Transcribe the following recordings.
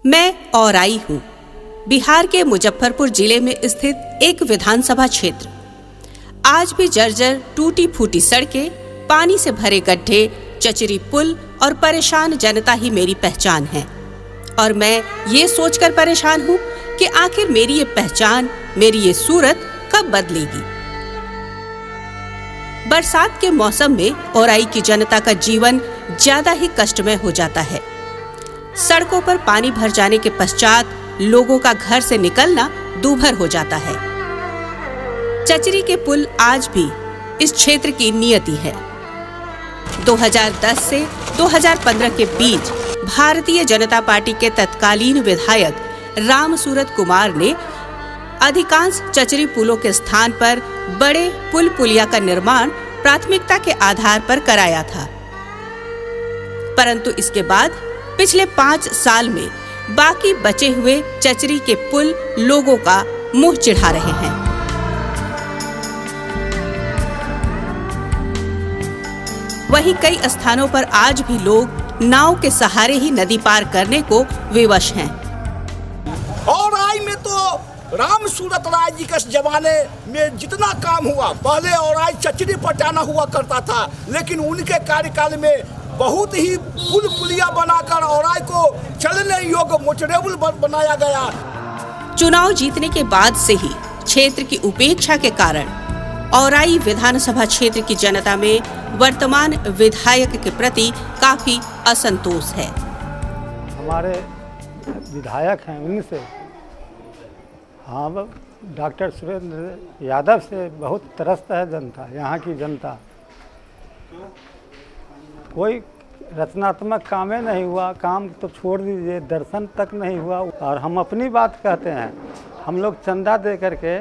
मैं औराई हूँ, बिहार के मुजफ्फरपुर जिले में स्थित एक विधानसभा क्षेत्र। आज भी जर्जर टूटी फूटी सड़कें, पानी से भरे गड्ढे, चचरी पुल और परेशान जनता ही मेरी पहचान है। और मैं ये सोचकर परेशान हूँ कि आखिर मेरी ये पहचान, मेरी ये सूरत कब बदलेगी। बरसात के मौसम में औराई की जनता का जीवन ज्यादा ही कष्टमय हो जाता है। सड़कों पर पानी भर जाने के पश्चात लोगों का घर से निकलना दूभर हो जाता है। चचरी के पुल आज भी इस क्षेत्र की नियति है। 2010 से 2015 के बीच भारतीय जनता पार्टी के तत्कालीन विधायक रामसूरत कुमार ने अधिकांश चचरी पुलों के स्थान पर बड़े पुल पुलिया का निर्माण प्राथमिकता के आधार पर कराया था। परंतु इसके बाद पिछले 5 साल में बाकी बचे हुए चचरी के पुल लोगों का मुंह चिढ़ा रहे हैं। वहीं कई स्थानों पर आज भी लोग नाव के सहारे ही नदी पार करने को विवश हैं। औराई में तो रामसूरत राय जी के जमाने में जितना काम हुआ, पहले औराई चचरी पटाना हुआ करता था, लेकिन उनके कार्यकाल में बहुत ही पुल पुलिया बनाकर औराई को चलने योग्य मोटरेबल बनाया गया। चुनाव जीतने के बाद से ही क्षेत्र की उपेक्षा के कारण औराई विधानसभा क्षेत्र की जनता में वर्तमान विधायक के प्रति काफी असंतोष है। हमारे विधायक हैं उनसे, हाँ, डॉक्टर सुरेंद्र यादव से बहुत त्रस्त है जनता, यहाँ की जनता। कोई रचनात्मक काम ही नहीं हुआ, काम तो छोड़ दीजिए, दर्शन तक नहीं हुआ। और हम अपनी बात कहते हैं, हम लोग चंदा दे करके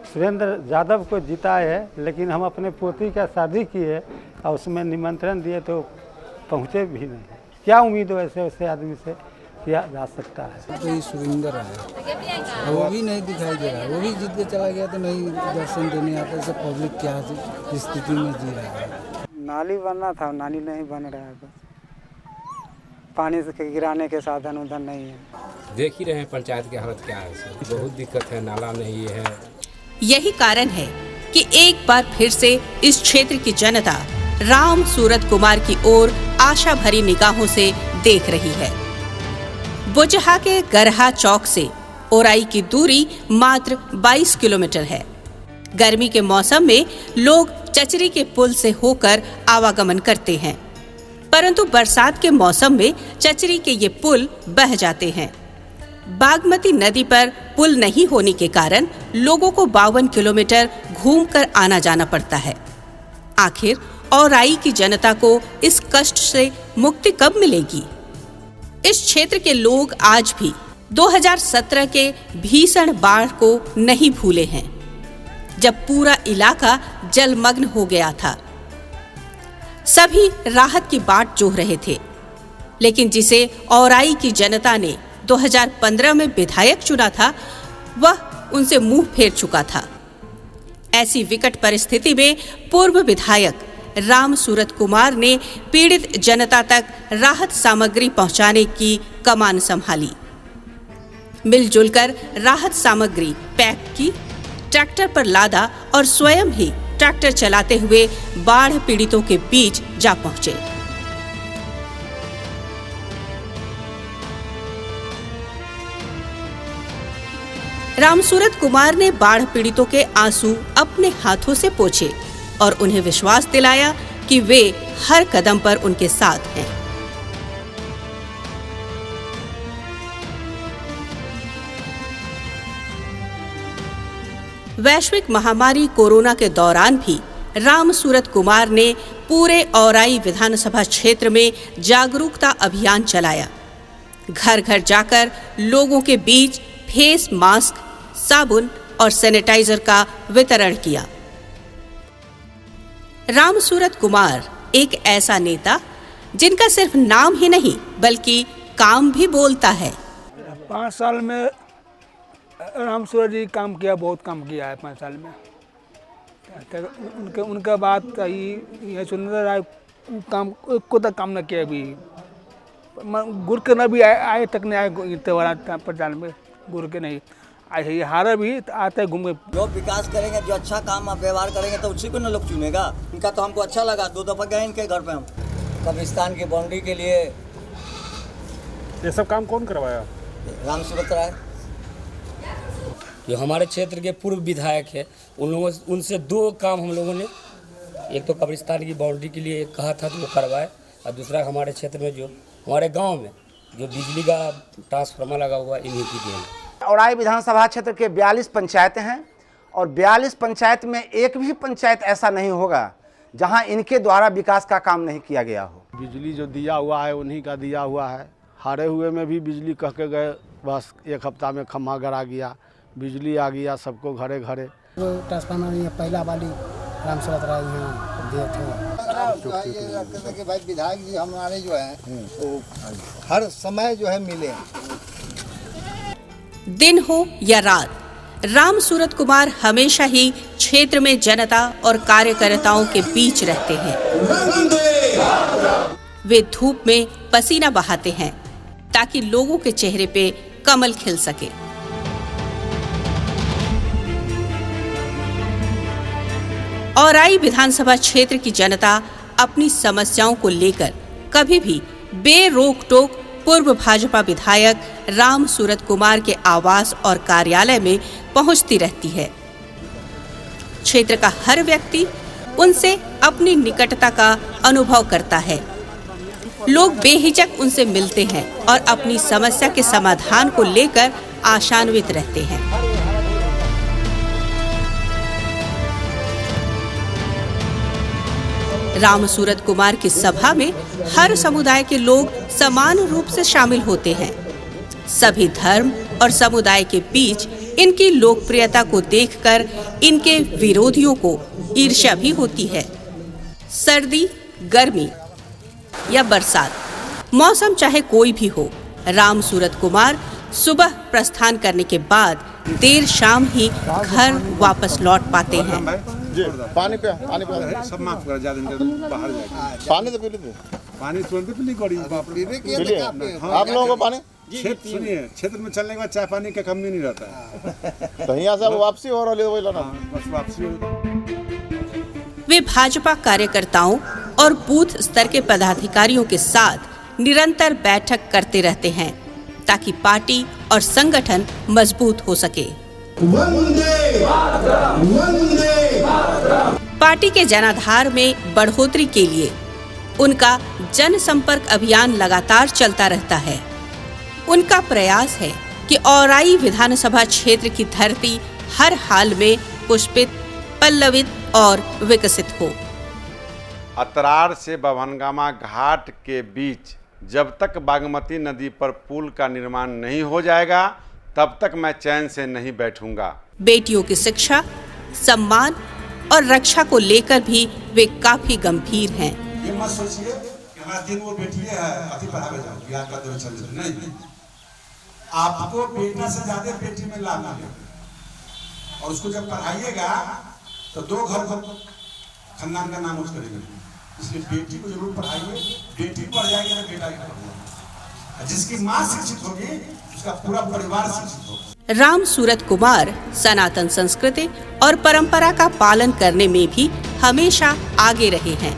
सुरेंद्र यादव को जिताए, लेकिन हम अपने पोती का शादी किए और उसमें निमंत्रण दिए तो पहुँचे भी नहीं। क्या उम्मीद हो ऐसे वैसे आदमी से किया जा सकता है। तो ये सुरेंद्र है, वो भी नहीं दिखाई दे रहा, वो भी जीत के चला गया तो नहीं दर्शन देने आता। सब पब्लिक क्या स्थिति में जी रहा है। नाली बनना था, नाली नहीं बन रहा है। बस पानी से गिराने के साधन उधर नहीं है। देख ही रहे हैं पंचायत की हालत क्या है, बहुत दिक्कत है, नाला नहीं है। यही कारण है कि एक बार फिर से इस क्षेत्र की जनता रामसूरत कुमार की ओर आशा भरी निगाहों से देख रही है। बुजहा के गरहा चौक से औराई की दूरी मात्र 22 किलोमीटर है। गर्मी के मौसम में लोग चचरी के पुल से होकर आवागमन करते हैं, परंतु बरसात के मौसम में चचरी के ये पुल बह जाते हैं। बागमती नदी पर पुल नहीं होने के कारण लोगों को 52 किलोमीटर घूमकर आना जाना पड़ता है। आखिर औराई की जनता को इस कष्ट से मुक्ति कब मिलेगी? इस क्षेत्र के लोग आज भी 2017 के भीषण बाढ़ को नहीं भूले हैं, जब पूरा इलाका जलमग्न हो गया था। सभी राहत की बाट जोह रहे थे, लेकिन जिसे औराई की जनता ने 2015 में विधायक चुना था, वह उनसे मुंह फेर चुका था। ऐसी विकट परिस्थिति में पूर्व विधायक रामसूरत कुमार ने पीड़ित जनता तक राहत सामग्री पहुंचाने की कमान संभाली। मिलजुल कर राहत सामग्री पैक की, ट्रैक्टर पर लादा और स्वयं ही ट्रैक्टर चलाते हुए बाढ़ पीड़ितों के बीच जा पहुंचे। रामसूरत कुमार ने बाढ़ पीड़ितों के आंसू अपने हाथों से पोंछे और उन्हें विश्वास दिलाया कि वे हर कदम पर उनके साथ हैं। वैश्विक महामारी कोरोना के दौरान भी रामसूरत कुमार ने पूरे औराई विधानसभा क्षेत्र में जागरूकता अभियान चलाया। घर घर जाकर लोगों के बीच फेस मास्क, साबुन और सैनिटाइजर का वितरण किया। रामसूरत कुमार एक ऐसा नेता जिनका सिर्फ नाम ही नहीं बल्कि काम भी बोलता है। 5 साल में रामसूरत जी काम किया, बहुत काम किया है 5 साल में। उनका बात ये सुरेंद्र राय काम को तक काम न किया अभी। गुड़ के न भी आए तक नहीं आए त्योहार प्रचार में, गुड़ के नहीं आए, ये हारा भी आते घूम के। जो विकास करेंगे, जो अच्छा काम आप व्यवहार करेंगे तो उसी को ना लोग चुनेगा। इनका तो हमको अच्छा लगा, 2 दफ़ा गए इनके घर पे हम, कब्रिस्तान की बाउंड्री के लिए। ये सब काम कौन करवाया? राम सूरत राय जो हमारे क्षेत्र के पूर्व विधायक है, उनसे 2 काम हम लोगों ने, एक तो कब्रिस्तान की बाउंड्री के लिए कहा था तो वो करवाए, और दूसरा हमारे क्षेत्र में जो हमारे गांव में जो बिजली का ट्रांसफार्मर लगा हुआ इन्हीं की देन। औराई विधानसभा क्षेत्र के 42 पंचायतें हैं और 42 पंचायत में एक भी पंचायत ऐसा नहीं होगा जहां इनके द्वारा विकास का काम नहीं किया गया हो। बिजली जो दिया हुआ है उन्हीं का दिया हुआ है। हारे हुए में भी बिजली कह के गए, बस 1 हफ्ता में खम्भा गड़ा गया, बिजली आ गया सबको घरे घरे। ट्रांसफार्मर पहला वाली राम सूरत राय यहाँ दिए थे कि भाई विधायक जी हमारे जो है वो हर समय जो है मिले। दिन हो या रात, राम सूरत कुमार हमेशा ही क्षेत्र में जनता और कार्यकर्ताओं के बीच रहते हैं। वे धूप में पसीना बहाते हैं ताकि लोगों के चेहरे पे कमल खिल सके। औराई विधानसभा क्षेत्र की जनता अपनी समस्याओं को लेकर कभी भी बेरोक टोक पूर्व भाजपा विधायक राम सूरत कुमार के आवास और कार्यालय में पहुंचती रहती है। क्षेत्र का हर व्यक्ति उनसे अपनी निकटता का अनुभव करता है। लोग बेहिचक उनसे मिलते हैं और अपनी समस्या के समाधान को लेकर आशान्वित रहते हैं। राम सूरत कुमार की सभा में हर समुदाय के लोग समान रूप से शामिल होते हैं। सभी धर्म और समुदाय के बीच इनकी लोकप्रियता को देखकर इनके विरोधियों को ईर्ष्या भी होती है। सर्दी, गर्मी या बरसात, मौसम चाहे कोई भी हो, राम सूरत कुमार सुबह प्रस्थान करने के बाद देर शाम ही घर वापस लौट पाते हैं। पानी पे सब माफ कर, ज्यादा बाहर जाके पानी तो पी लेते, पानी तुरंत पी ली। आप लोगों को पानी सुनिए, क्षेत्र में चलने के बाद चाय पानी का कमी नहीं रहता है। तो यहाँ से वापसी हो रहा है, बस वापसी। वे भाजपा कार्यकर्ताओं और बूथ स्तर के पदाधिकारियों के साथ निरंतर बैठक करते रहते हैं ताकि पार्टी और संगठन मजबूत हो सके। पार्टी के जनाधार में बढ़ोतरी के लिए उनका जनसंपर्क अभियान लगातार चलता रहता है। उनका प्रयास है कि औराई विधानसभा क्षेत्र की धरती हर हाल में पुष्पित, पल्लवित और विकसित हो। अतरार से बभनगामा घाट के बीच जब तक बागमती नदी पर पुल का निर्माण नहीं हो जाएगा तब तक मैं चैन से नहीं बैठूंगा। बेटियों की शिक्षा, सम्मान और रक्षा को लेकर भी वे काफी गंभीर हैं। ये मत सोचिए कि हमारा 3 वो बेटी है, अति पढ़ावे जाओ, बियाह कर दो, चल जाओ। नहीं, आपको बेटा से ज्यादा बेटी में लाभ मिलेगा और उसको जब पढ़ाइएगा तो 2 घर खानदान का नाम उच्च करेंगे। इसलिए बेटी को जरूर पढ़ाइए, बेटी पढ़ जाएगी ना बेटा पढ़ेगा। जिसकी माँ शिक्षित होगी उसका पूरा परिवार शिक्षित होगा। राम सूरत कुमार सनातन संस्कृति और परंपरा का पालन करने में भी हमेशा आगे रहे हैं।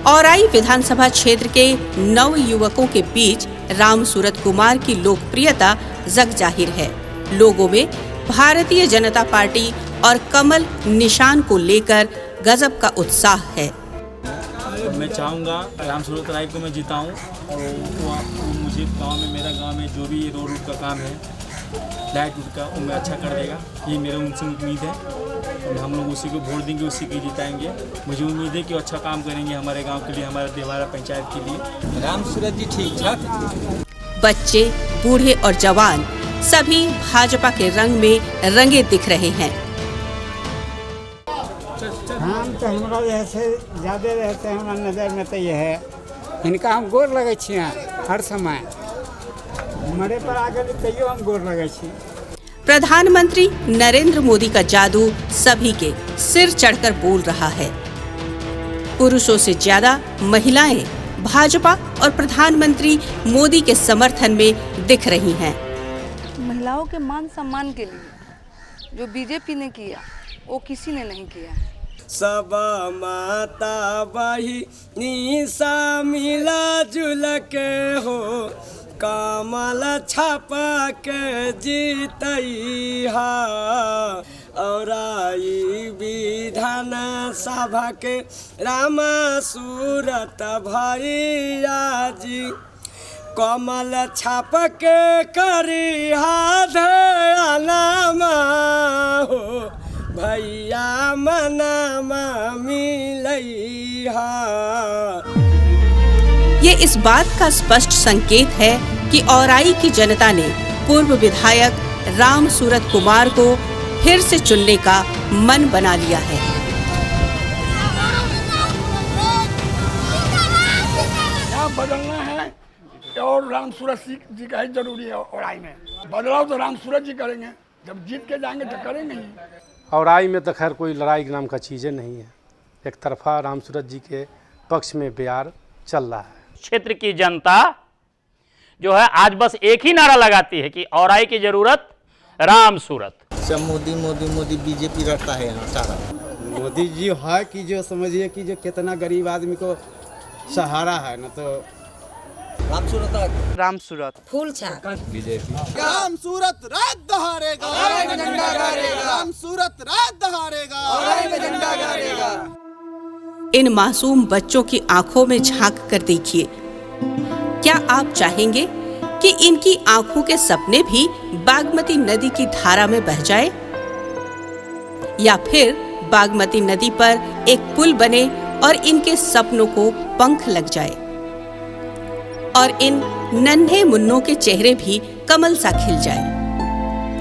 औराई विधानसभा क्षेत्र के नव युवकों के बीच राम सूरत कुमार की लोकप्रियता जग जाहिर है। लोगों में भारतीय जनता पार्टी और कमल निशान को लेकर गजब का उत्साह है। मैं चाहूँगा राम सूरत राय को मैं जिताऊँ और वो मुझे गांव में, मेरा गांव में जो भी रोड का काम है, लाइट उड का, वो मैं अच्छा कर देगा। ये मेरा उनसे उम्मीद है और हम लोग उसी को वोट देंगे, उसी को जिताएंगे। मुझे उम्मीद है कि अच्छा काम करेंगे हमारे गांव के लिए, हमारे देवारा पंचायत के लिए। राम सूरत जी ठीक ठाक। बच्चे, बूढ़े और जवान सभी भाजपा के रंग में रंगे दिख रहे हैं। हम तो हमारा जैसे ज़्यादा रहते हैं, हमारा नज़र में तो ये है, इनका हम गोर लगे छिए हर समय, मरे पर आगे तैयो हम गोर लगे छिए। प्रधानमंत्री नरेंद्र मोदी का जादू सभी के सिर चढ़कर बोल रहा है। पुरुषों से ज्यादा महिलाएं भाजपा और प्रधानमंत्री मोदी के समर्थन में दिख रही हैं। महिलाओं के मान सम्मान के लिए जो बीजेपी ने किया वो किसी ने नहीं किया। सब माता बहिनी सा मिला जुल के हो, कमल छापा के जीतैहा, और आई विधान सभा के राम सूरत भैया जी, कमल छाप के करी ध्यानमा हो, भैया मनमा मिलैहा। ये इस बात का स्पष्ट संकेत है कि औराई की जनता ने पूर्व विधायक राम सूरत कुमार को फिर से चुनने का मन बना लिया है। यहाँ बदलना है और राम सूरत जी का ही जरूरी है। औराई में बदलाव तो राम सूरत जी करेंगे, जब जीत के जाएंगे तो करेंगे ही। औराई में तो खैर कोई लड़ाई नाम का चीज़ें नहीं है, एक तरफा राम सूरत जी के पक्ष में बयार चल रहा है। क्षेत्र की जनता जो है आज बस एक ही नारा लगाती है कि औराई की जरूरत राम सूरत। सब मोदी मोदी मोदी बीजेपी रखता है यहाँ सारा। मोदी जी है कि जो समझिए कि जो कितना गरीब आदमी को सहारा है ना, तो राम सूरत, राम सूरत, फूल छाप बीजेपी। राम सूरत रात दहाड़ेगा, औराई में झंडा गाड़ेगा। राम सूरत रात दहाड़ेगा, औराई में झंडा गाड़ेगा। इन मासूम बच्चों की आंखों में झांक कर देखिए। क्या आप चाहेंगे कि इनकी आंखों के सपने भी बागमती नदी की धारा में बह जाए, या फिर बागमती नदी पर एक पुल बने और इनके सपनों को पंख लग जाए और इन नन्हे मुन्नों के चेहरे भी कमल सा खिल जाए?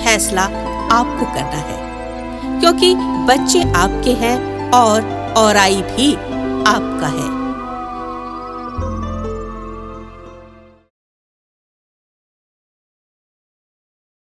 फैसला आपको करना है, क्योंकि बच्चे आपके हैं और औराई भी आपका है।